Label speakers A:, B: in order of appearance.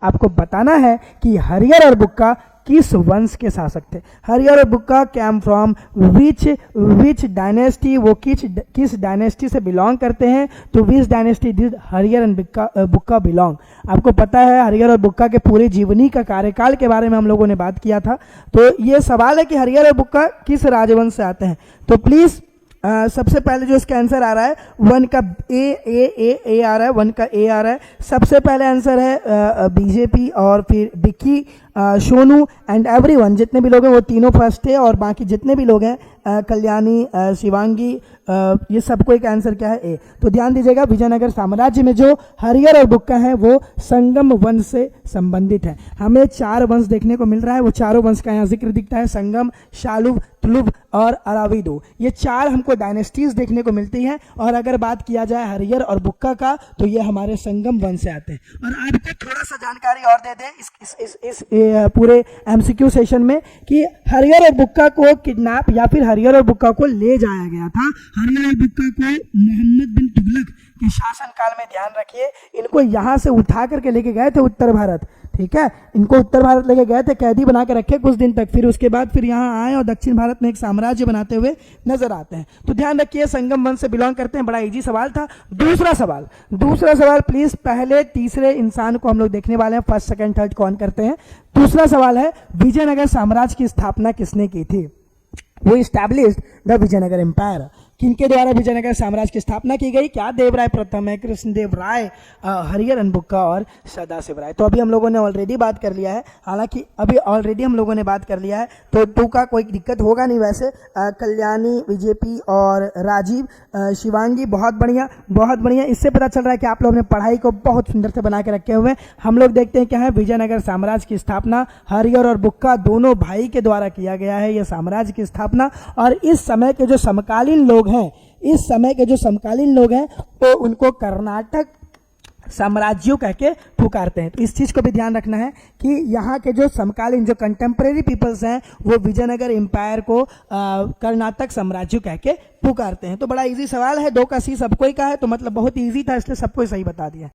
A: आपको बताना है कि हरिहर और बुक्का किस वंश के शासक थे। हरिहर और बुक्का कैम फ्रॉम विच डायनेस्टी, वो किस डायनेस्टी से बिलोंग करते हैं, तो विच dynasty did Harihar and Bukka belong. आपको पता है हरिहर और बुक्का के पूरे जीवनी का कार्यकाल के बारे में हम लोगों ने बात किया था। तो ये सवाल है कि हरिहर और बुक्का किस राजवंश से आते हैं। तो प्लीज़ सबसे पहले जो इसका आंसर आ रहा है वन का ए आ रहा है, वन का ए आ रहा है। सबसे पहले आंसर है बीजेपी और फिर विक्की, सोनू एंड एवरीवन, जितने भी लोग हैं वो तीनों फर्स्ट है, और बाकी जितने भी लोग हैं कल्याणी, शिवांगी, ये सबको एक आंसर क्या है ए। तो ध्यान दीजिएगा विजयनगर साम्राज्य में जो हरिहर और बुक्का हैं वो संगम वंश से संबंधित है। हमें 4 वंश देखने को मिल रहा है, वो चारों वंश का यहाँ जिक्र दिखता है, संगम, शालुव, तुलुभ और अराविदु। ये 4 हमको डायनेस्टीज देखने को मिलती हैं। और अगर बात किया जाए हरिहर और बुक्का का तो ये हमारे संगम वंश से आते हैं। और आपको थोड़ा सा जानकारी और दे दें इस पूरे एमसीक्यू सेशन में कि हरिहर और बुक्का को किडनैप या फिर हरिहर और बुक्का को ले जाया गया था। हरिहर और बुक्का को मोहम्मद बिन तुगलक के शासनकाल में, ध्यान रखिए, इनको यहाँ से उठा करके लेके गए थे उत्तर भारत, ठीक है, इनको उत्तर भारत लेके गए थे, कैदी बना के रखे कुछ दिन तक, फिर उसके बाद फिर यहाँ आए और दक्षिण भारत में एक साम्राज्य बनाते हुए नजर आते हैं। तो ध्यान रखिए संगम वंश से बिलोंग करते हैं। बड़ा इजी सवाल था। दूसरा सवाल प्लीज, पहले तीसरे इंसान को हम लोग देखने वाले हैं, फर्स्ट सेकंड थर्ड कौन करते हैं। दूसरा सवाल है विजयनगर साम्राज्य की स्थापना किसने की थी। वो इस्टेब्लिश्ड द विजयनगर एम्पायर। किनके द्वारा विजयनगर साम्राज्य की स्थापना की गई। क्या देवराय प्रथम है, कृष्णदेव राय, हरिहर एंड बुक्का और सदाशिव राय। तो अभी हम लोगों ने ऑलरेडी बात कर लिया है, हालांकि अभी ऑलरेडी हम लोगों ने बात कर लिया है तो 2 का कोई दिक्कत होगा नहीं। वैसे कल्याणी, बीजेपी और राजीव, शिवांगी, बहुत बढ़िया। इससे पता चल रहा है कि आप लोगों ने पढ़ाई को बहुत सुंदर से बना के रखे हुए हैं। हम लोग देखते हैं क्या है, विजयनगर साम्राज्य की स्थापना हरिहर और बुक्का दोनों भाई के द्वारा किया गया है, यह साम्राज्य की स्थापना। और इस समय के जो समकालीन लोग हैं तो उनको कर्नाटक साम्राज्यों कह के पुकारते हैं। तो इस चीज को भी ध्यान रखना है कि यहाँ के जो समकालीन जो कंटेम्प्रेरी पीपल्स हैं वो विजयनगर एम्पायर को कर्नाटक साम्राज्य कह के पुकारते हैं। तो बड़ा इजी सवाल है, 2 का सी सबको ही का है, तो मतलब बहुत इजी था, इसलिए सबको ही सही बता दिया।